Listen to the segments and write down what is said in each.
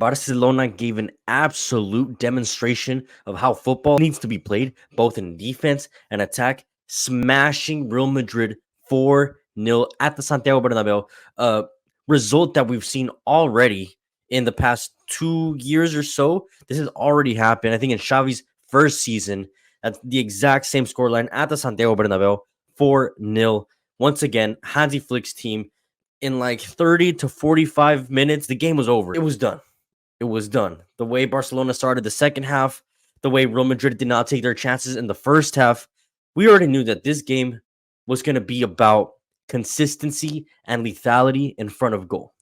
Barcelona gave an absolute demonstration of how football needs to be played, both in defense and attack, smashing Real Madrid 4-0 at the Santiago Bernabeu. A result that we've seen already in the past 2 years or so. This has already happened. I think in Xavi's first season, at the exact same scoreline at the Santiago Bernabeu, 4-0. Once again, Hansi Flick's team, in like 30 to 45 minutes, the game was over. It was done. It was done. The way Barcelona started the second half, the way Real Madrid did not take their chances in the first half, we already knew that this game was going to be about consistency and lethality in front of goal.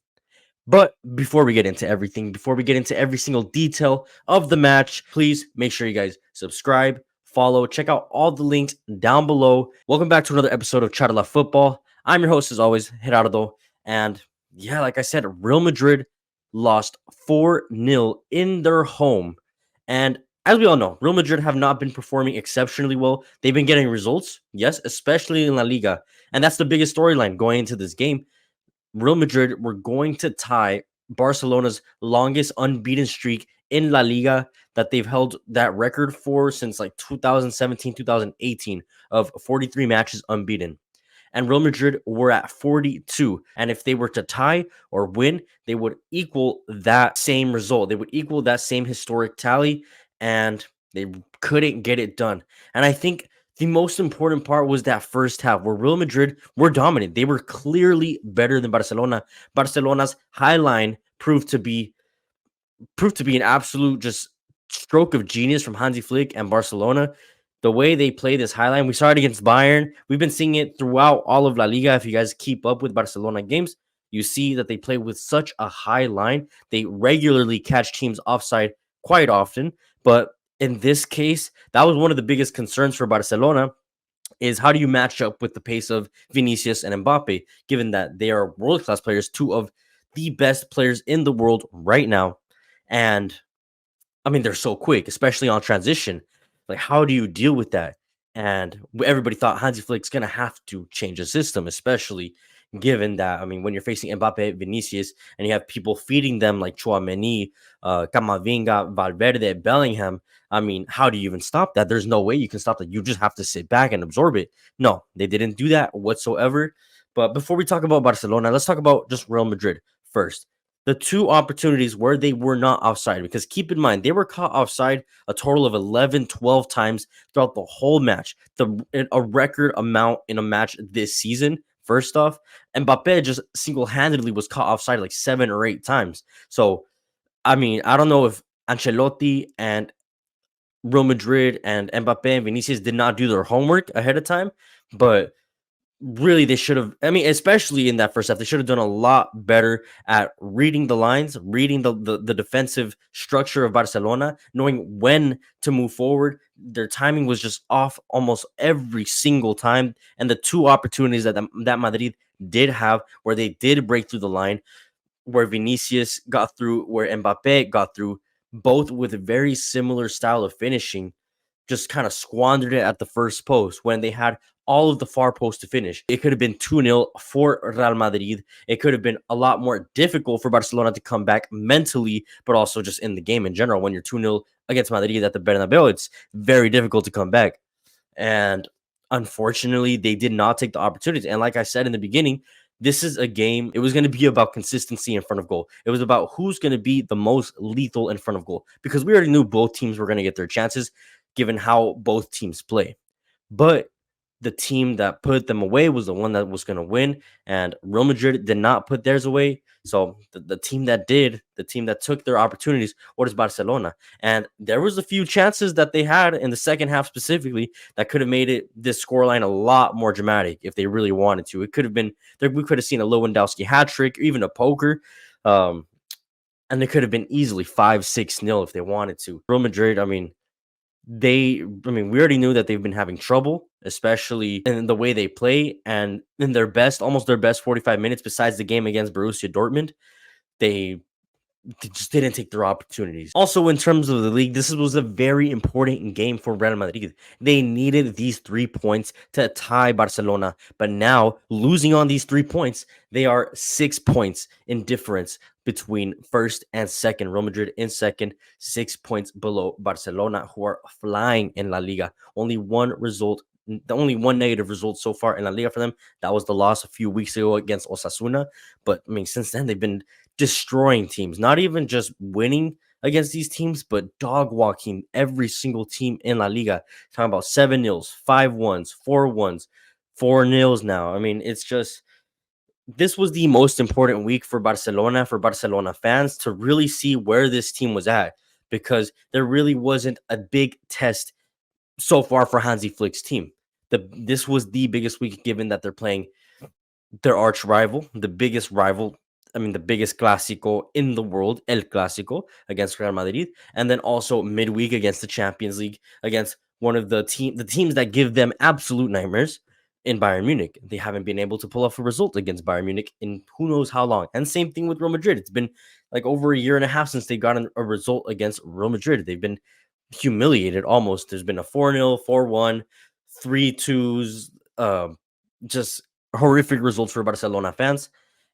But before we get into everything, before we get into every single detail of the match, please make sure you guys subscribe, follow, check out all the links down below. Welcome back to another episode of Charla Football. I'm your host, as always, Gerardo. And yeah, like I said, Real Madrid lost 4-0 in their home. And as we all know, Real Madrid have not been performing exceptionally well. They've been getting results, yes, especially in La Liga. And that's the biggest storyline going into this game. Real Madrid were going to tie Barcelona's longest unbeaten streak in La Liga that they've held that record for since like 2017, 2018 of 43 matches unbeaten. And Real Madrid were at 42. And if they were to tie or win, they would equal that same result. They would equal that same historic tally, and they couldn't get it done. And I think the most important part was that first half where Real Madrid were dominant. They were clearly better than Barcelona. Barcelona's high line proved to be an absolute just stroke of genius from Hansi Flick and Barcelona. The way they play this high line, we saw it against Bayern. We've been seeing it throughout all of La Liga. If you guys keep up with Barcelona games, you see that they play with such a high line. They regularly catch teams offside quite often, but in this case, that was one of the biggest concerns for Barcelona, is how do you match up with the pace of Vinicius and Mbappe, given that they are world-class players, two of the best players in the world right now. And, I mean, they're so quick, especially on transition. Like, how do you deal with that? And everybody thought Hansi Flick's going to have to change the system, especially given that, I mean, when you're facing Mbappe, Vinicius, and you have people feeding them like Tchouaméni, Camavinga, Valverde, Bellingham, I mean, how do you even stop that? There's no way you can stop that. You just have to sit back and absorb it. No, they didn't do that whatsoever. But before we talk about Barcelona, let's talk about just Real Madrid first. The two opportunities where they were not offside, because keep in mind, they were caught offside a total of 11, 12 times throughout the whole match. A record amount in a match this season. First off, Mbappé just single-handedly was caught offside like 7 or 8 times. So, I mean, I don't know if Ancelotti and Real Madrid and Mbappé and Vinicius did not do their homework ahead of time, but really they should have. I mean, especially in that first half, they should have done a lot better at reading the lines, reading the defensive structure of Barcelona, knowing when to move forward. Their timing was just off almost every single time. And the two opportunities that Madrid did have, where they did break through the line, where Vinicius got through, where Mbappe got through, both with a very similar style of finishing, just kind of squandered it at the first post when they had all of the far posts to finish. It could have been 2-0 for Real Madrid. It could have been a lot more difficult for Barcelona to come back mentally, but also just in the game in general. When you're 2-0 against Madrid at the Bernabeu, it's very difficult to come back. And unfortunately, they did not take the opportunities. And like I said in the beginning, this is a game, it was going to be about consistency in front of goal. It was about who's going to be the most lethal in front of goal, because we already knew both teams were going to get their chances given how both teams play. But the team that put them away was the one that was going to win, and Real Madrid did not put theirs away. So the team that did, the team that took their opportunities, was Barcelona. And there was a few chances that they had in the second half specifically that could have made this scoreline a lot more dramatic if they really wanted to. It could have been, we could have seen a Lewandowski hat trick, or even a poker. And it could have been easily 5-6-0 if they wanted to. Real Madrid, I mean, we already knew that they've been having trouble, especially in the way they play, and in almost their best 45 minutes besides the game against Borussia Dortmund, they just didn't take their opportunities. Also, in terms of the league, this was a very important game for Real Madrid. They needed these 3 points to tie Barcelona, but now losing on these 3 points, they are 6 points in difference between first and second. Real Madrid in second, 6 points below Barcelona, who are flying in La Liga. The only one negative result so far in La Liga for them. That was the loss a few weeks ago against Osasuna. But I mean, since then, they've been destroying teams, not even just winning against these teams, but dog walking every single team in La Liga. Talking about 7-0s, 5-1s, 4-1s, 4-0s now. I mean, it's just this was the most important week for Barcelona fans to really see where this team was at, because there really wasn't a big test so far for Hansi Flick's team. This was the biggest week, given that they're playing their arch rival, the biggest rival, I mean, the biggest Clasico in the world, El Clasico, against Real Madrid, and then also midweek against the Champions League, against one of the teams that give them absolute nightmares in Bayern Munich. They haven't been able to pull off a result against Bayern Munich in who knows how long. And same thing with Real Madrid. It's been like over a year and a half since they got a result against Real Madrid. They've been humiliated almost. There's been a 4-0, 4-1, 3-2s, just horrific results for Barcelona fans.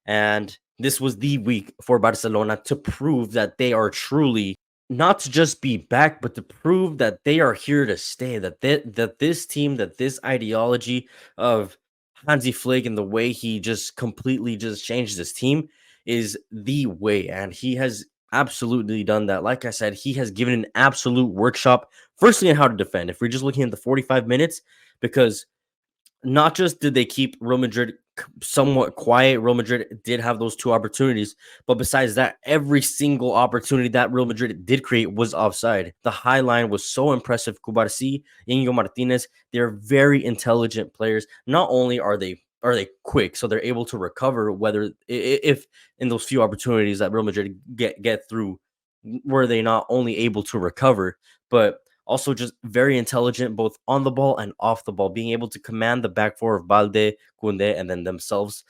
And this was the week for Barcelona to prove that they are truly not to just be back, but to prove that they are here to stay. That this team, that this ideology of Hansi Flick and the way he just completely just changed this team is the way. And he has absolutely done that. Like I said, he has given an absolute workshop, firstly, on how to defend. If we're just looking at the 45 minutes, because not just did they keep Real Madrid somewhat quiet, Real Madrid did have those two opportunities, but besides that, every single opportunity that Real Madrid did create was offside. The high line was so impressive. Cubarsí, Inigo Martinez, they're very intelligent players. Not only are they quick, so they're able to recover, whether if in those few opportunities that Real Madrid get through, were they not only able to recover, but also just very intelligent, both on the ball and off the ball, being able to command the back four of Balde, Kunde, and then themselves.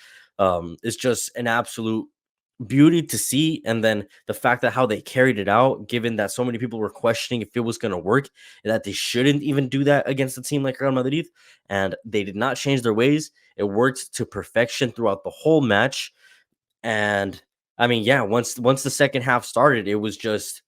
Is just an absolute beauty to see. And then the fact that how they carried it out, given that so many people were questioning if it was going to work, and that they shouldn't even do that against a team like Real Madrid, and they did not change their ways. It worked to perfection throughout the whole match. And I mean, yeah, once the second half started, it was just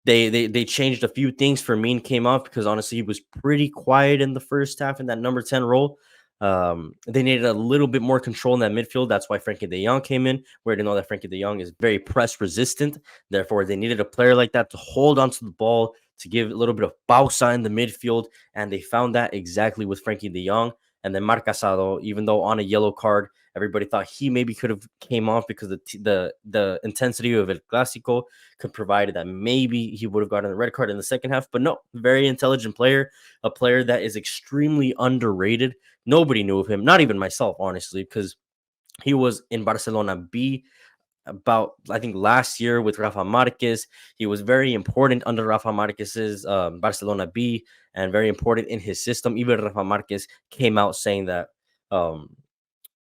they changed a few things. Fermin came off because honestly he was pretty quiet in the first half in that number 10 role. They needed a little bit more control in that midfield. That's why Frankie de Jong came in. We already know that Frankie de Jong is very press resistant. Therefore, they needed a player like that to hold onto the ball, to give a little bit of pausa in the midfield, and they found that exactly with Frankie de Jong. And then Marc Casado, even though on a yellow card, everybody thought he maybe could have came off because the intensity of El Clasico could provide that maybe he would have gotten the red card in the second half. But no, very intelligent player, a player that is extremely underrated. Nobody knew of him, not even myself, honestly, because he was in Barcelona B about, I think, last year with Rafa Marquez. He was very important under Rafa Marquez's Barcelona B, and very important in his system. Even Rafa Marquez came out saying um,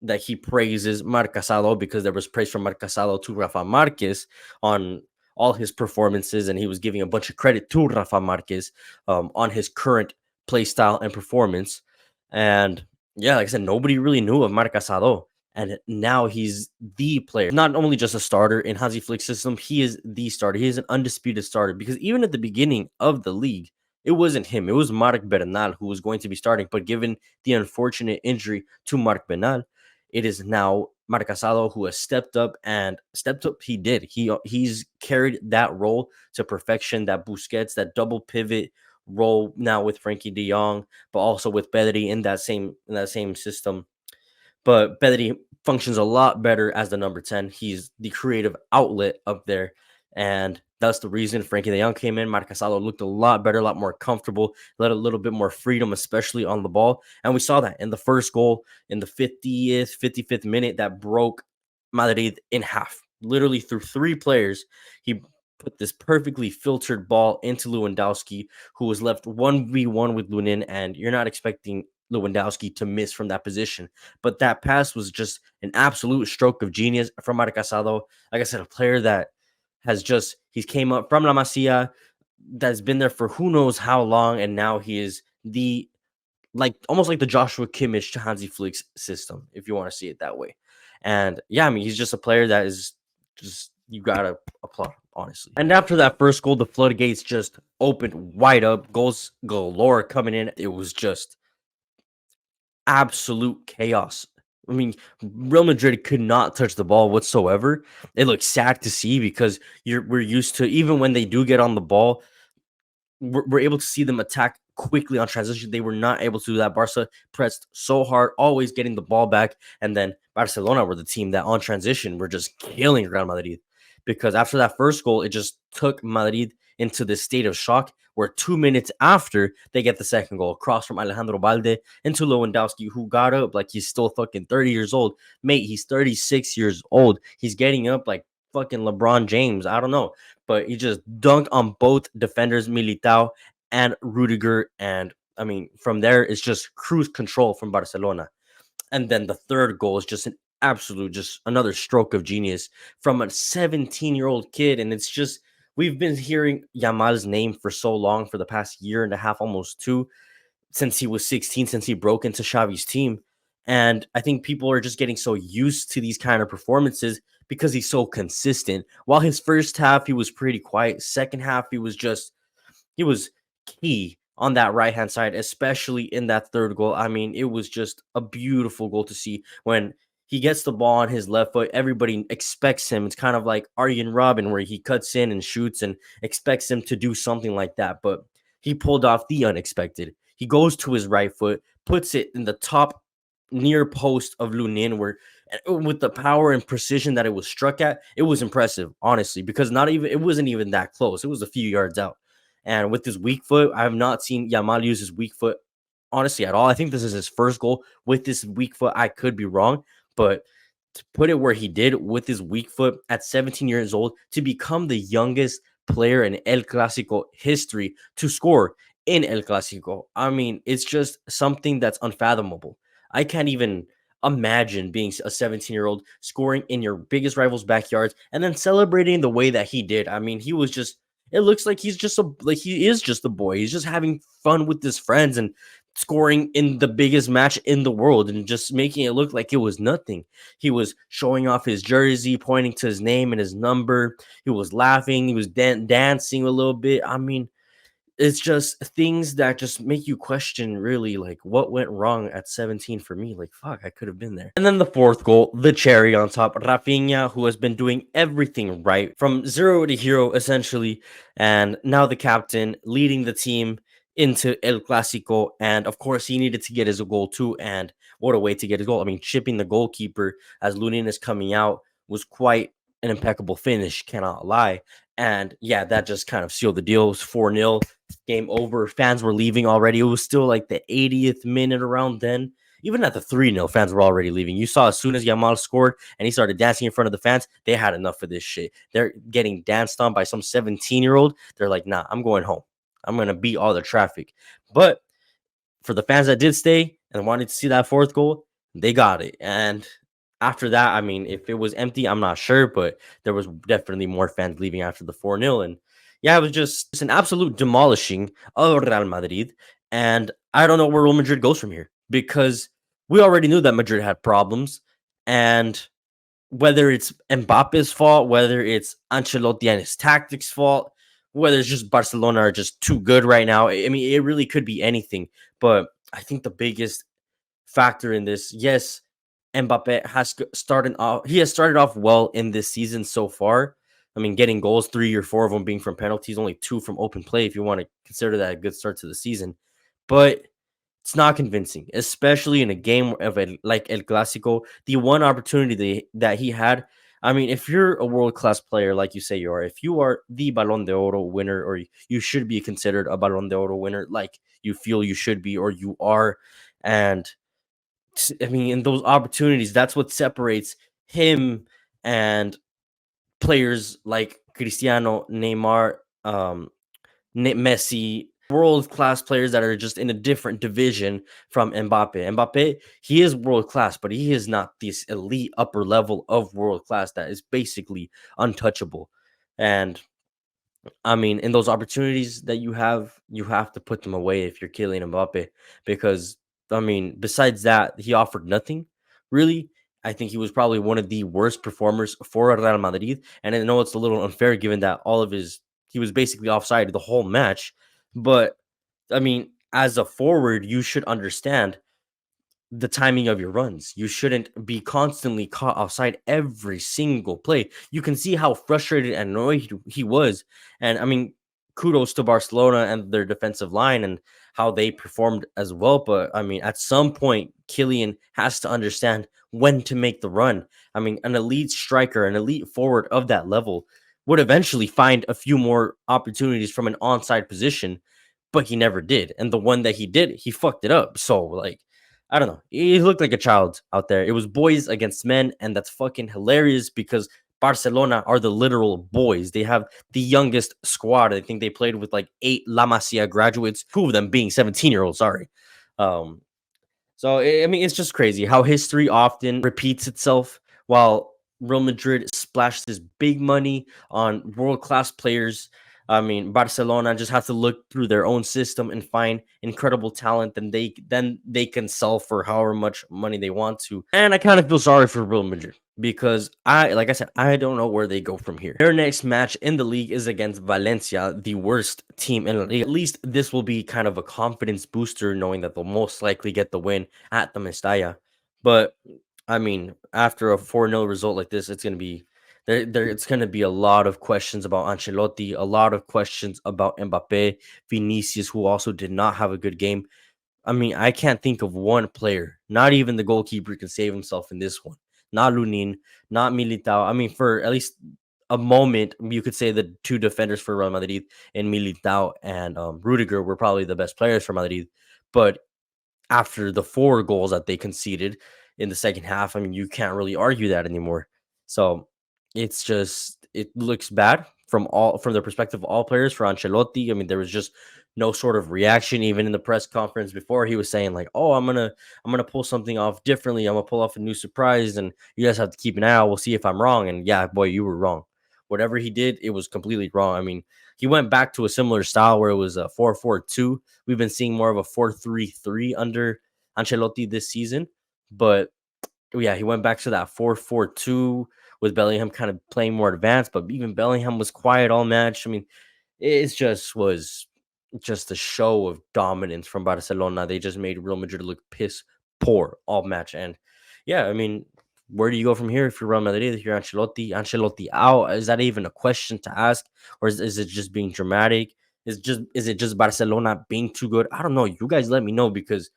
that he praises Marc Casado, because there was praise from Marc Casado to Rafa Marquez on all his performances, and he was giving a bunch of credit to Rafa Marquez on his current play style and performance. And yeah, like I said, nobody really knew of Marc Casado, and now he's the player. Not only just a starter in Hansi Flick's system, he is the starter. He is an undisputed starter, because even at the beginning of the league, it wasn't him. It was Marc Bernal who was going to be starting, but given the unfortunate injury to Marc Bernal, it is now Marc Casado who has stepped up, and stepped up. He did. He's carried that role to perfection. That Busquets, that double pivot role now with Frankie De Jong, but also with Pedri in that same system. But Pedri functions a lot better as the number 10. He's the creative outlet up there. And that's the reason Frankie de Jong came in. Marc Casado looked a lot better, a lot more comfortable, let a little bit more freedom, especially on the ball. And we saw that in the first goal in the 50th, 55th minute that broke Madrid in half. Literally through three players, he put this perfectly filtered ball into Lewandowski, who was left 1v1 with Lunin. And you're not expecting Lewandowski to miss from that position. But that pass was just an absolute stroke of genius from Marc Casado. Like I said, a player that he's came up from La Masia, that's been there for who knows how long, and now he is almost like the Joshua Kimmich to Hansi Flick's system, if you want to see it that way. And yeah, I mean, he's just a player that is just you gotta applaud, honestly. And after that first goal, the floodgates just opened wide up. Goals galore coming in. It was just absolute chaos. I mean, Real Madrid could not touch the ball whatsoever. It looked sad to see because we're used to, even when they do get on the ball, we're able to see them attack quickly on transition. They were not able to do that. Barca pressed so hard, always getting the ball back. And then Barcelona were the team that on transition were just killing Real Madrid. Because after that first goal, it just took Madrid into this state of shock where 2 minutes after they get the second goal, cross from Alejandro Balde into Lewandowski, who got up like he's still fucking 30 years old. Mate, he's 36 years old. He's getting up like fucking LeBron James. I don't know, but he just dunked on both defenders, Militao and Rudiger. And I mean, from there, it's just cruise control from Barcelona. And then the third goal is just an absolute, just another stroke of genius from a 17-year-old kid. And it's just, we've been hearing Yamal's name for so long, for the past year and a half, almost two, since he was 16, since he broke into Xavi's team. And I think people are just getting so used to these kind of performances because he's so consistent. While his first half, he was pretty quiet. Second half, he was key on that right hand side, especially in that third goal. I mean, it was just a beautiful goal to see when he gets the ball on his left foot. Everybody expects him. It's kind of like Arjen Robben, where he cuts in and shoots and expects him to do something like that. But he pulled off the unexpected. He goes to his right foot, puts it in the top near post of Lunin, where with the power and precision that it was struck at, it was impressive, honestly, because it wasn't even that close. It was a few yards out. And with his weak foot, I have not seen Yamal use his weak foot honestly at all. I think this is his first goal with this weak foot. I could be wrong, but to put it where he did with his weak foot at 17 years old, to become the youngest player in El Clasico history to score in El Clasico, I mean, it's just something that's unfathomable. I can't even imagine being a 17-year-old scoring in your biggest rival's backyards and then celebrating the way that he did. I mean, he was just, it looks like he is just a boy. He's just having fun with his friends and scoring in the biggest match in the world and just making it look like it was nothing. He was showing off his jersey, pointing to his name and his number. He was laughing. He was dancing a little bit. I mean, it's just things that just make you question, really, like, what went wrong at 17 for me. Like, fuck, I could have been there. And then the fourth goal, the cherry on top, Rafinha, who has been doing everything right from zero to hero, essentially. And now the captain leading the team into El Clasico. And of course, he needed to get his goal too. And what a way to get his goal. I mean, chipping the goalkeeper as Lunin is coming out was quite an impeccable finish, cannot lie. And yeah, that just kind of sealed the deal. It was 4-0. Game over. Fans were leaving already. It was still like the 80th minute around then. Even at the 3-0, fans were already leaving. You saw as soon as Yamal scored and he started dancing in front of the fans, they had enough of this shit. They're getting danced on by some 17-year-old. They're like, nah, I'm going home. I'm going to beat all the traffic. But for the fans that did stay and wanted to see that fourth goal, they got it. And after that, I mean, if it was empty, I'm not sure, but there was definitely more fans leaving after the 4-0. And yeah, it was just an absolute demolishing of Real Madrid. And I don't know where Real Madrid goes from here, because we already knew that Madrid had problems. And whether it's Mbappe's fault, whether it's Ancelotti and his tactics fault, whether it's just Barcelona are just too good right now, I mean, it really could be anything. But I think the biggest factor in this, yes, Mbappé he has started off well in this season so far. I mean, getting goals, 3 or 4 of them being from penalties, only 2 from open play, if you want to consider that a good start to the season. But it's not convincing, especially in a game like El Clasico. The one opportunity that he had, I mean, if you're a world-class player, like you say you are, if you are the Balón de Oro winner, or you should be considered a Balón de Oro winner, like you feel you should be, or you are, and I mean, in those opportunities, that's what separates him and players like Cristiano, Neymar, Messi, world class players that are just in a different division from Mbappe. Mbappe, he is world class, but he is not this elite upper level of world class that is basically untouchable. And I mean, in those opportunities that you have to put them away if you're Kylian Mbappe, because I mean, besides that, he offered nothing really. I think he was probably one of the worst performers for Real Madrid. And I know it's a little unfair given that he was basically offside the whole match. But I mean, as a forward, you should understand the timing of your runs. You shouldn't be constantly caught offside every single play. You can see how frustrated and annoyed he was. And I mean, kudos to Barcelona and their defensive line and how they performed as well. But I mean, at some point, Kylian has to understand when to make the run. I mean, an elite striker, an elite forward of that level would eventually find a few more opportunities from an onside position, but he never did. And the one that he did, he fucked it up. So, like, I don't know. He looked like a child out there. It was boys against men, and that's fucking hilarious because Barcelona are the literal boys. They have the youngest squad. I think they played with like 8 La Masia graduates, 2 of them being 17-year-olds. Sorry. Um, I mean, it's just crazy how history often repeats itself while Real Madrid splashed this big money on world class players. I mean, Barcelona just have to look through their own system and find incredible talent, and then they can sell for however much money they want to. And I kind of feel sorry for Real Madrid because like I said, I don't know where they go from here. Their next match in the league is against Valencia, the worst team in the league. At least this will be kind of a confidence booster, knowing that they'll most likely get the win at the Mestalla. But I mean, after a 4-0 result like this, it's gonna be it's going to be a lot of questions about Ancelotti, a lot of questions about Mbappe, Vinicius, who also did not have a good game. I mean, I can't think of one player, not even the goalkeeper, can save himself in this one. Not Lunin, not Militao. I mean, for at least a moment, you could say the 2 defenders for Real Madrid and Militao and Rudiger were probably the best players for Madrid. But after the 4 goals that they conceded in the second half, I mean, you can't really argue that anymore. So it's just it looks bad from the perspective of all players for Ancelotti. I mean, there was just no sort of reaction even in the press conference before. He was saying like, "Oh, I'm gonna pull something off differently. I'm gonna pull off a new surprise, and you guys have to keep an eye out. We'll see if I'm wrong." And yeah, boy, you were wrong. Whatever he did, it was completely wrong. I mean, he went back to a similar style where it was a 4-4-2. We've been seeing more of a 4-3-3 under Ancelotti this season, but yeah, he went back to that 4-4-2 with Bellingham kind of playing more advanced, but even Bellingham was quiet all match. I mean, it just was just a show of dominance from Barcelona. They just made Real Madrid look piss poor all match. And yeah, I mean, where do you go from here if you're Real Madrid, if you're Ancelotti out? Is that even a question to ask? Or is it just being dramatic? Is it just Barcelona being too good? I don't know. You guys let me know because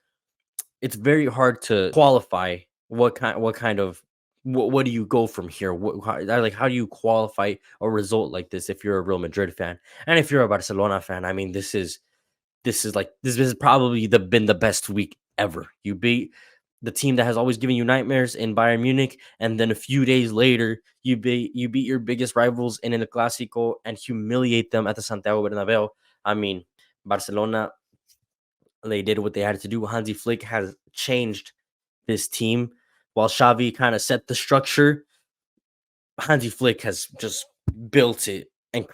it's very hard to qualify what do you go from here? How do you qualify a result like this if you're a Real Madrid fan? And if you're a Barcelona fan, I mean, this is probably been the best week ever. You beat the team that has always given you nightmares in Bayern Munich, and then a few days later, you beat your biggest rivals in a Clasico and humiliate them at the Santiago Bernabeu. I mean, Barcelona, they did what they had to do. Hansi Flick has changed this team while Xavi kind of set the structure. Hansi Flick has just built it and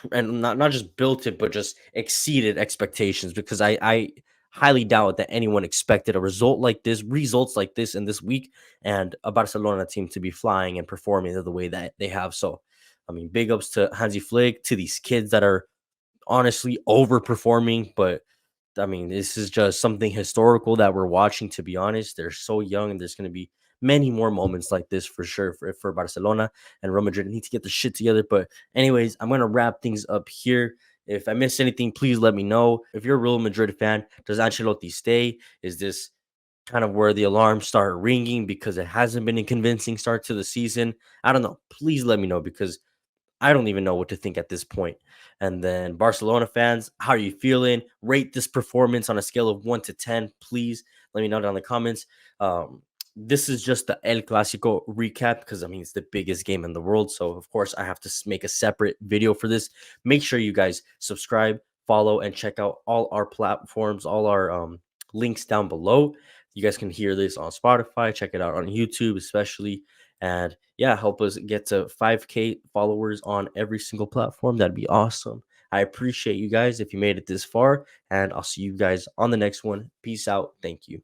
not just built it, but just exceeded expectations because I highly doubt that anyone expected results like this in this week, and a Barcelona team to be flying and performing the way that they have. So, I mean, big ups to Hansi Flick, to these kids that are honestly overperforming, but I mean, this is just something historical that we're watching, to be honest. They're so young, and there's going to be many more moments like this for sure for Barcelona, and Real Madrid need to get the shit together. But, anyways, I'm going to wrap things up here. If I missed anything, please let me know. If you're a Real Madrid fan, does Ancelotti stay? Is this kind of where the alarms start ringing because it hasn't been a convincing start to the season? I don't know. Please let me know because I don't even know what to think at this point. And then Barcelona fans, how are you feeling? Rate this performance on a scale of 1 to 10. Please let me know down in the comments. This is just the El Clasico recap because, I mean, it's the biggest game in the world. So, of course, I have to make a separate video for this. Make sure you guys subscribe, follow, and check out all our platforms, all our links down below. You guys can hear this on Spotify. Check it out on YouTube, especially. And yeah, help us get to 5K followers on every single platform. That'd be awesome. I appreciate you guys if you made it this far, and I'll see you guys on the next one. Peace out. Thank you.